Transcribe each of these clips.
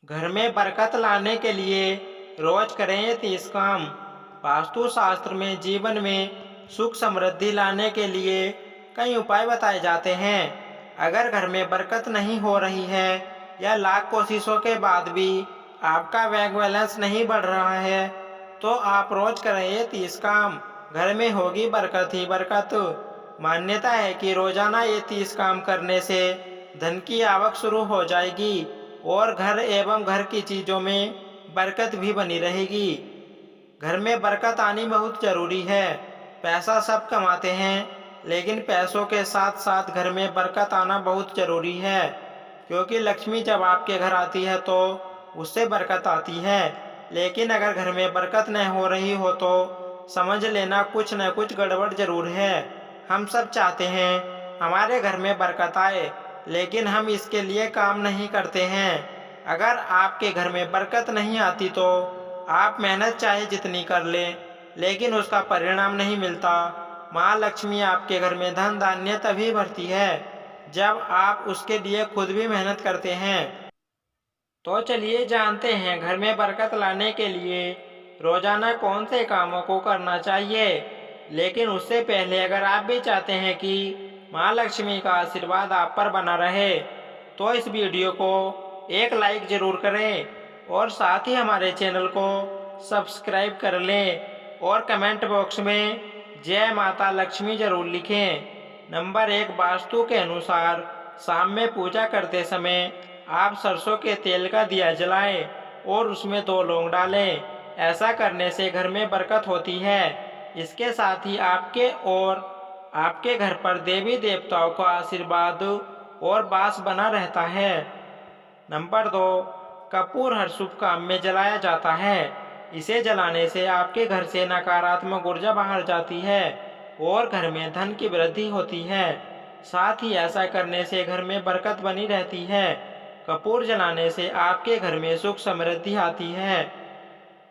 घर में बरकत लाने के लिए रोज करें ये 30 काम। वास्तु शास्त्र में जीवन में सुख समृद्धि लाने के लिए कई उपाय बताए जाते हैं। अगर घर में बरकत नहीं हो रही है या लाख कोशिशों के बाद भी आपका बैंक बैलेंस नहीं बढ़ रहा है, तो आप रोज करें ये 30 काम। घर में होगी बरकत ही बरकत। मान्यता है कि रोजाना ये 30 काम करने से धन की आवक शुरू हो जाएगी और घर एवं घर की चीजों में बरकत भी बनी रहेगी। घर में बरकत आनी बहुत जरूरी है। पैसा सब कमाते हैं, लेकिन पैसों के साथ साथ घर में बरकत आना बहुत जरूरी है, क्योंकि लक्ष्मी जब आपके घर आती है तो उससे बरकत आती है। लेकिन अगर घर में बरकत न हो रही हो तो समझ लेना कुछ न कुछ गड़बड़ जरूर है। हम सब चाहते हैं हमारे घर में बरकत आए, लेकिन हम इसके लिए काम नहीं करते हैं। अगर आपके घर में बरकत नहीं आती तो आप मेहनत चाहे जितनी कर लें, लेकिन उसका परिणाम नहीं मिलता। माँ लक्ष्मी आपके घर में धन धान्य तभी भरती है जब आप उसके लिए खुद भी मेहनत करते हैं। तो चलिए जानते हैं घर में बरकत लाने के लिए रोजाना कौन से कामों को करना चाहिए। लेकिन उससे पहले अगर आप भी चाहते हैं कि माँ लक्ष्मी का आशीर्वाद आप पर बना रहे, तो इस वीडियो को एक लाइक जरूर करें और साथ ही हमारे चैनल को सब्सक्राइब कर लें और कमेंट बॉक्स में जय माता लक्ष्मी जरूर लिखें। नंबर 1, वास्तु के अनुसार शाम में पूजा करते समय आप सरसों के तेल का दिया जलाएं और उसमें 2 लौंग डालें। ऐसा करने से घर में बरकत होती है। इसके साथ ही आपके और आपके घर पर देवी देवताओं का आशीर्वाद और वास बना रहता है। नंबर 2, कपूर हर शुभ काम में जलाया जाता है। इसे जलाने से आपके घर से नकारात्मक ऊर्जा बाहर जाती है और घर में धन की वृद्धि होती है। साथ ही ऐसा करने से घर में बरकत बनी रहती है। कपूर जलाने से आपके घर में सुख समृद्धि आती है।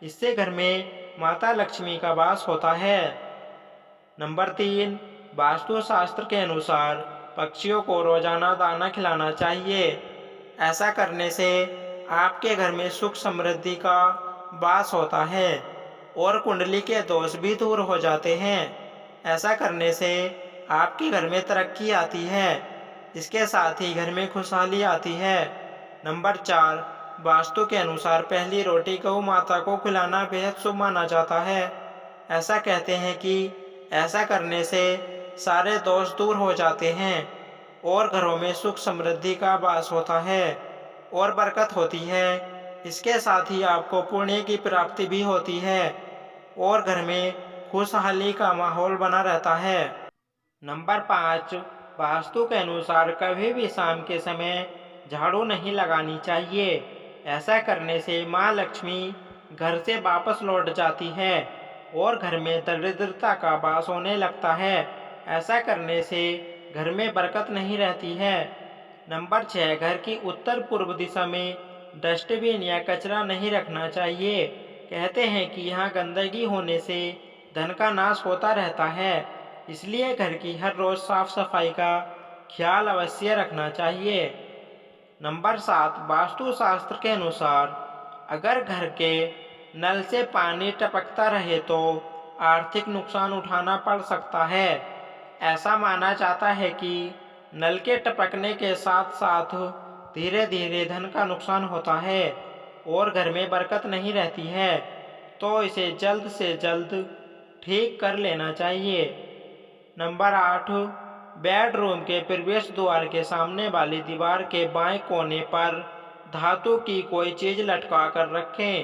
इससे घर में माता लक्ष्मी का वास होता है। नंबर 3, वास्तु शास्त्र के अनुसार पक्षियों को रोजाना दाना खिलाना चाहिए। ऐसा करने से आपके घर में सुख समृद्धि का वास होता है और कुंडली के दोष भी दूर हो जाते हैं। ऐसा करने से आपके घर में तरक्की आती है। इसके साथ ही घर में खुशहाली आती है। नंबर 4, वास्तु के अनुसार पहली रोटी गौ माता को खिलाना बेहद शुभ माना जाता है। ऐसा कहते हैं कि ऐसा करने से सारे दोष दूर हो जाते हैं और घरों में सुख समृद्धि का वास होता है और बरकत होती है। इसके साथ ही आपको पुण्य की प्राप्ति भी होती है और घर में खुशहाली का माहौल बना रहता है। नंबर 5, वास्तु के अनुसार कभी भी शाम के समय झाड़ू नहीं लगानी चाहिए। ऐसा करने से माँ लक्ष्मी घर से वापस लौट जाती है और घर में दरिद्रता का वास होने लगता है। ऐसा करने से घर में बरकत नहीं रहती है। नंबर 6, घर की उत्तर पूर्व दिशा में डस्टबिन या कचरा नहीं रखना चाहिए। कहते हैं कि यहाँ गंदगी होने से धन का नाश होता रहता है, इसलिए घर की हर रोज साफ सफाई का ख्याल अवश्य रखना चाहिए। नंबर 7, वास्तु शास्त्र के अनुसार अगर घर के नल से पानी टपकता रहे तो आर्थिक नुकसान उठाना पड़ सकता है। ऐसा माना जाता है कि नल के टपकने के साथ साथ धीरे धीरे धन का नुकसान होता है और घर में बरकत नहीं रहती है, तो इसे जल्द से जल्द ठीक कर लेना चाहिए। नंबर 8, बेडरूम के प्रवेश द्वार के सामने वाली दीवार के बाएं कोने पर धातु की कोई चीज लटका कर रखें।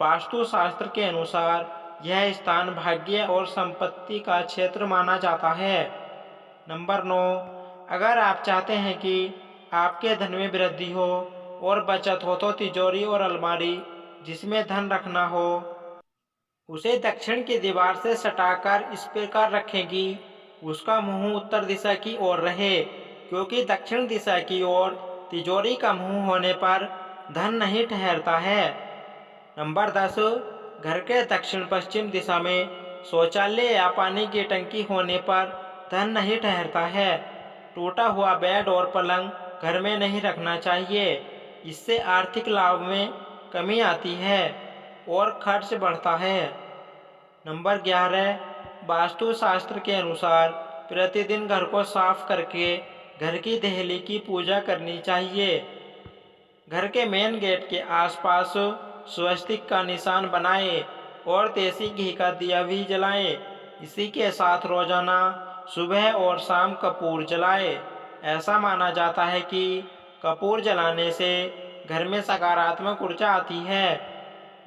वास्तु शास्त्र के अनुसार यह स्थान भाग्य और संपत्ति का क्षेत्र माना जाता है। नंबर 9, अगर आप चाहते हैं कि आपके धन में वृद्धि हो और बचत हो तो तिजोरी और अलमारी जिसमें धन रखना हो उसे दक्षिण की दीवार से सटाकर इस प्रकार रखें कि उसका मुंह उत्तर दिशा की ओर रहे, क्योंकि दक्षिण दिशा की ओर तिजोरी का मुंह होने पर धन नहीं ठहरता है। नंबर 10, घर के दक्षिण पश्चिम दिशा में शौचालय या पानी की टंकी होने पर धन नहीं ठहरता है। टूटा हुआ बेड और पलंग घर में नहीं रखना चाहिए। इससे आर्थिक लाभ में कमी आती है और खर्च बढ़ता है। नंबर 11, वास्तुशास्त्र के अनुसार प्रतिदिन घर को साफ करके घर की देहली की पूजा करनी चाहिए। घर के मेन गेट के आसपास स्वस्तिक का निशान बनाएं और देसी घी का दिया भी जलाएं। इसी के साथ रोजाना सुबह और शाम कपूर जलाएं। ऐसा माना जाता है कि कपूर जलाने से घर में सकारात्मक ऊर्जा आती है।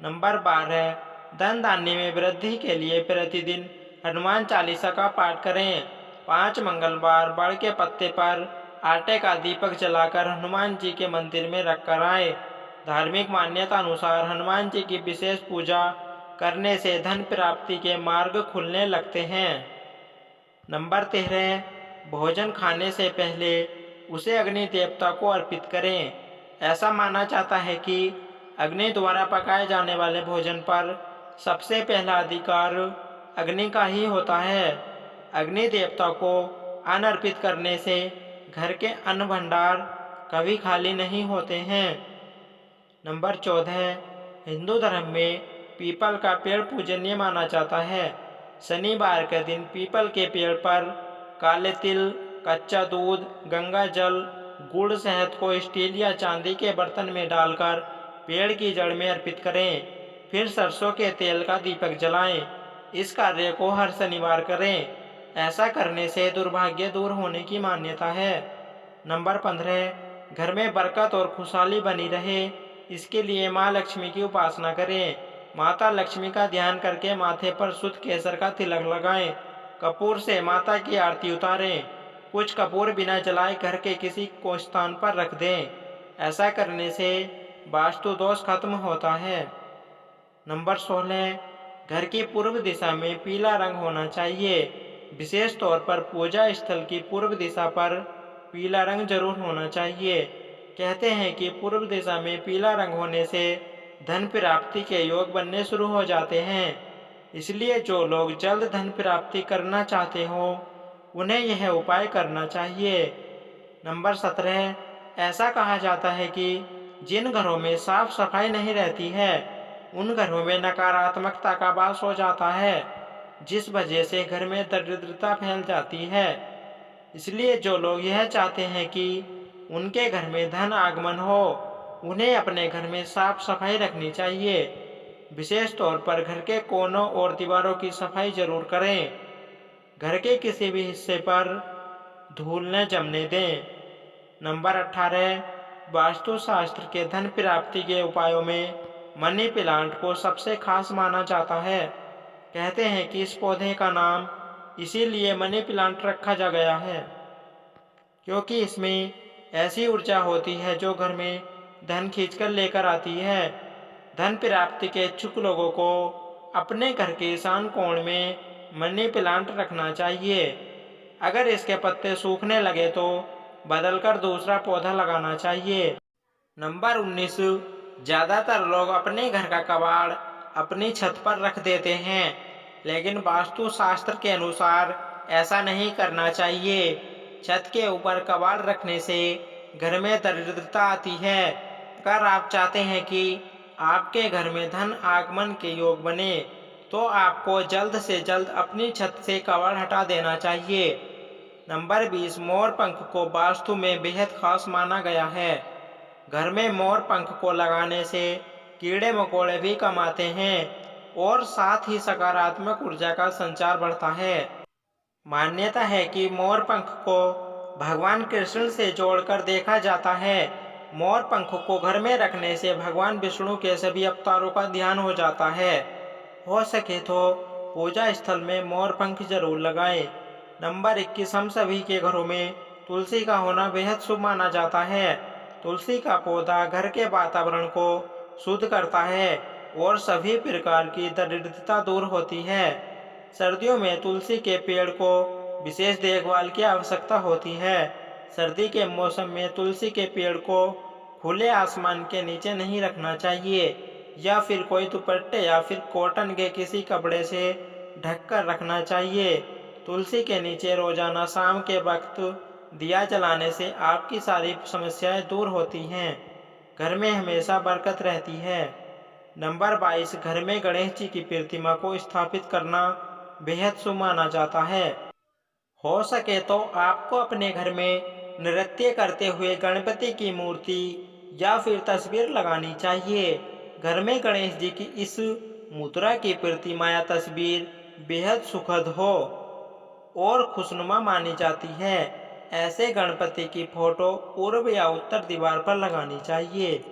नंबर 12, धन धान्य में वृद्धि के लिए प्रतिदिन हनुमान चालीसा का पाठ करें। 5 मंगलवार बड़ के पत्ते पर आटे का दीपक जलाकर हनुमान जी के मंदिर में रखकर आए। धार्मिक मान्यता अनुसार हनुमान जी की विशेष पूजा करने से धन प्राप्ति के मार्ग खुलने लगते हैं। नंबर 13, भोजन खाने से पहले उसे अग्नि देवता को अर्पित करें। ऐसा माना जाता है कि अग्नि द्वारा पकाए जाने वाले भोजन पर सबसे पहला अधिकार अग्नि का ही होता है। अग्नि देवता को अन्न अर्पित करने से घर के अन्न भंडार कभी खाली नहीं होते हैं। नंबर 14, हिंदू धर्म में पीपल का पेड़ पूजनीय माना जाता है। शनिवार के दिन पीपल के पेड़ पर काले तिल, कच्चा दूध, गंगा जल, गुड़, शहद को स्टील या चांदी के बर्तन में डालकर पेड़ की जड़ में अर्पित करें। फिर सरसों के तेल का दीपक जलाएं। इस कार्य को हर शनिवार करें। ऐसा करने से दुर्भाग्य दूर होने की मान्यता है। नंबर 15, घर में बरकत और खुशहाली बनी रहे, इसके लिए माँ लक्ष्मी की उपासना करें। माता लक्ष्मी का ध्यान करके माथे पर शुद्ध केसर का तिलक लगाएं। कपूर से माता की आरती उतारें। कुछ कपूर बिना जलाए घर के किसी को स्थान पर रख दें। ऐसा करने से वास्तु दोष खत्म होता है। नंबर 16, घर की पूर्व दिशा में पीला रंग होना चाहिए। विशेष तौर पर पूजा स्थल की पूर्व दिशा पर पीला रंग जरूर होना चाहिए। कहते हैं कि पूर्व दिशा में पीला रंग होने से धन प्राप्ति के योग बनने शुरू हो जाते हैं। इसलिए जो लोग जल्द धन प्राप्ति करना चाहते हो उन्हें यह उपाय करना चाहिए। नंबर 17, ऐसा कहा जाता है कि जिन घरों में साफ सफाई नहीं रहती है उन घरों में नकारात्मकता का वास हो जाता है, जिस वजह से घर में दरिद्रता फैल जाती है। इसलिए जो लोग यह चाहते हैं कि उनके घर में धन आगमन हो उन्हें अपने घर में साफ सफाई रखनी चाहिए। विशेष तौर पर घर के कोनों और दीवारों की सफाई जरूर करें। घर के किसी भी हिस्से पर धूल न जमने दें। नंबर 18, वास्तुशास्त्र के धन प्राप्ति के उपायों में मनी प्लांट को सबसे खास माना जाता है। कहते हैं कि इस पौधे का नाम इसीलिए मनी प्लांट रखा जा गया है क्योंकि इसमें ऐसी ऊर्जा होती है जो घर में धन खींचकर लेकर आती है। धन प्राप्ति के इच्छुक लोगों को अपने घर के ईशान कोण में मनी प्लांट रखना चाहिए। अगर इसके पत्ते सूखने लगे तो बदलकर दूसरा पौधा लगाना चाहिए। नंबर 19, ज़्यादातर लोग अपने घर का कबाड़ अपनी छत पर रख देते हैं, लेकिन वास्तुशास्त्र के अनुसार ऐसा नहीं करना चाहिए। छत के ऊपर कबाड़ रखने से घर में दरिद्रता आती है। अगर आप चाहते हैं कि आपके घर में धन आगमन के योग बने तो आपको जल्द से जल्द अपनी छत से कबाड़ हटा देना चाहिए। नंबर 20, मोर पंख को वास्तु में बेहद खास माना गया है। घर में मोर पंख को लगाने से कीड़े मकोड़े भी कम आते हैं और साथ ही सकारात्मक ऊर्जा का संचार बढ़ता है। मान्यता है कि मोर पंख को भगवान कृष्ण से जोड़कर देखा जाता है। मोर पंख को घर में रखने से भगवान विष्णु के सभी अवतारों का ध्यान हो जाता है। हो सके तो पूजा स्थल में मोर पंख जरूर लगाएं। नंबर 21, हम सभी के घरों में तुलसी का होना बेहद शुभ माना जाता है। तुलसी का पौधा घर के वातावरण को शुद्ध करता है और सभी प्रकार की दरिद्रता दूर होती है। सर्दियों में तुलसी के पेड़ को विशेष देखभाल की आवश्यकता होती है। सर्दी के मौसम में तुलसी के पेड़ को खुले आसमान के नीचे नहीं रखना चाहिए या फिर कोई दुपट्टे या फिर कॉटन के किसी कपड़े से ढककर रखना चाहिए। तुलसी के नीचे रोजाना शाम के वक्त दिया जलाने से आपकी सारी समस्याएं दूर होती हैं। घर में हमेशा बरकत रहती है। नंबर 22, घर में गणेश जी की प्रतिमा को स्थापित करना बेहद शुभ माना जाता है। हो सके तो आपको अपने घर में नृत्य करते हुए गणपति की मूर्ति या फिर तस्वीर लगानी चाहिए। घर में गणेश जी की इस मुद्रा की प्रतिमा या तस्वीर बेहद सुखद हो और खुशनुमा मानी जाती है। ऐसे गणपति की फोटो पूर्व या उत्तर दीवार पर लगानी चाहिए।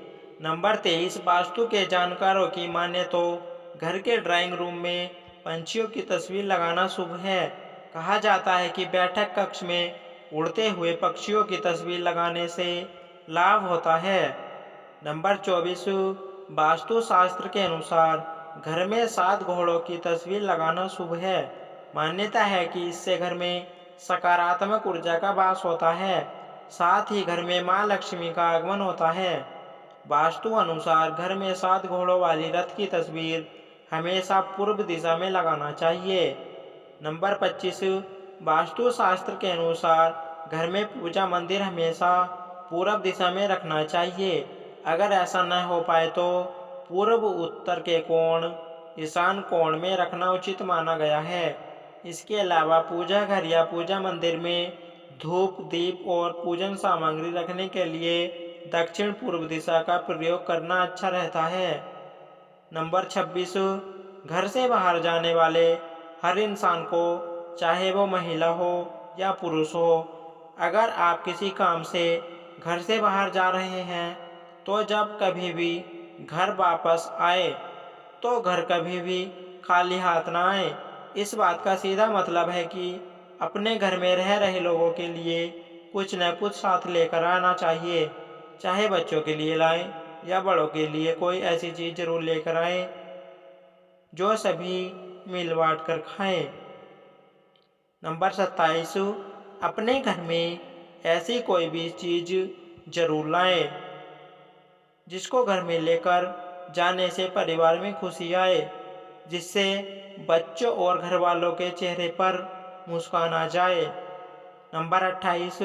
नंबर 23, वास्तु के जानकारों की माने तो घर के ड्राइंग रूम में पंछियों की तस्वीर लगाना शुभ है। कहा जाता है कि बैठक कक्ष में उड़ते हुए पक्षियों की तस्वीर लगाने से लाभ होता है। नंबर 24, वास्तु शास्त्र के अनुसार घर में 7 घोड़ों की तस्वीर लगाना शुभ है। मान्यता है कि इससे घर में सकारात्मक ऊर्जा का वास होता है, साथ ही घर में मां लक्ष्मी का आगमन होता है। वास्तु अनुसार घर में 7 घोड़ों वाली रथ की तस्वीर हमेशा पूर्व दिशा में लगाना चाहिए। नंबर 25, वास्तु शास्त्र के अनुसार घर में पूजा मंदिर हमेशा पूर्व दिशा में रखना चाहिए। अगर ऐसा न हो पाए तो पूर्व उत्तर के कोण, ईशान कोण में रखना उचित माना गया है। इसके अलावा पूजा घर या पूजा मंदिर में धूप, दीप और पूजन सामग्री रखने के लिए दक्षिण पूर्व दिशा का प्रयोग करना अच्छा रहता है। नंबर 26, घर से बाहर जाने वाले हर इंसान को, चाहे वो महिला हो या पुरुष हो, अगर आप किसी काम से घर से बाहर जा रहे हैं तो जब कभी भी घर वापस आए तो घर कभी भी खाली हाथ ना आए। इस बात का सीधा मतलब है कि अपने घर में रह रहे लोगों के लिए कुछ न कुछ साथ लेकर आना चाहिए। चाहे बच्चों के लिए लाएं या बड़ों के लिए कोई ऐसी चीज़ जरूर लेकर आएं जो सभी मिल बांट कर खाएं। नंबर 27, अपने घर में ऐसी कोई भी चीज़ जरूर लाएं जिसको घर में लेकर जाने से परिवार में खुशी आए, जिससे बच्चों और घर वालों के चेहरे पर मुस्कान आ जाए। नंबर 28,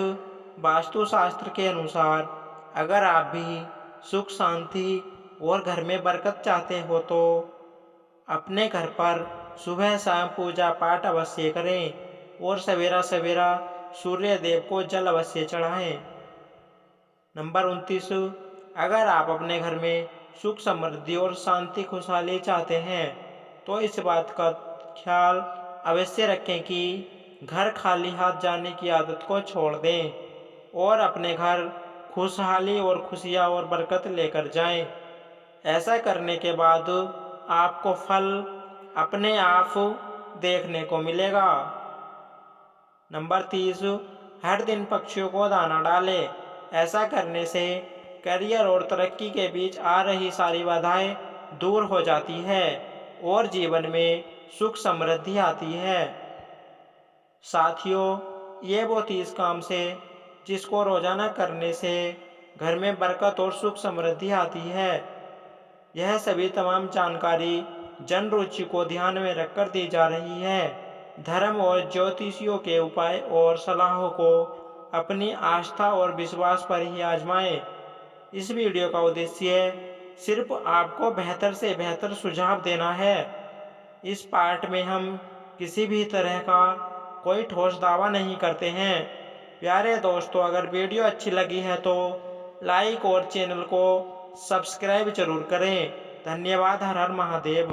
वास्तुशास्त्र के अनुसार अगर आप भी सुख शांति और घर में बरकत चाहते हो तो अपने घर पर सुबह शाम पूजा पाठ अवश्य करें और सवेरा सवेरा सूर्य देव को जल अवश्य चढ़ाएं। नंबर 29, अगर आप अपने घर में सुख समृद्धि और शांति खुशहाली चाहते हैं तो इस बात का ख्याल अवश्य रखें कि घर खाली हाथ जाने की आदत को छोड़ दें और अपने घर खुशहाली और खुशियाँ और बरकत लेकर जाएं। ऐसा करने के बाद आपको फल अपने आप देखने को मिलेगा। नंबर 30, हर दिन पक्षियों को दाना डालें। ऐसा करने से करियर और तरक्की के बीच आ रही सारी बाधाएं दूर हो जाती है और जीवन में सुख समृद्धि आती है। साथियों, ये वो 30 काम से जिसको रोजाना करने से घर में बरकत और सुख समृद्धि आती है। यह सभी तमाम जानकारी जन रुचि को ध्यान में रखकर दी जा रही है। धर्म और ज्योतिषियों के उपाय और सलाहों को अपनी आस्था और विश्वास पर ही आजमाएं। इस वीडियो का उद्देश्य सिर्फ आपको बेहतर से बेहतर सुझाव देना है। इस पार्ट में हम किसी भी तरह का कोई ठोस दावा नहीं करते हैं। प्यारे दोस्तों, अगर वीडियो अच्छी लगी है तो लाइक और चैनल को सब्सक्राइब जरूर करें। धन्यवाद। हर हर महादेव।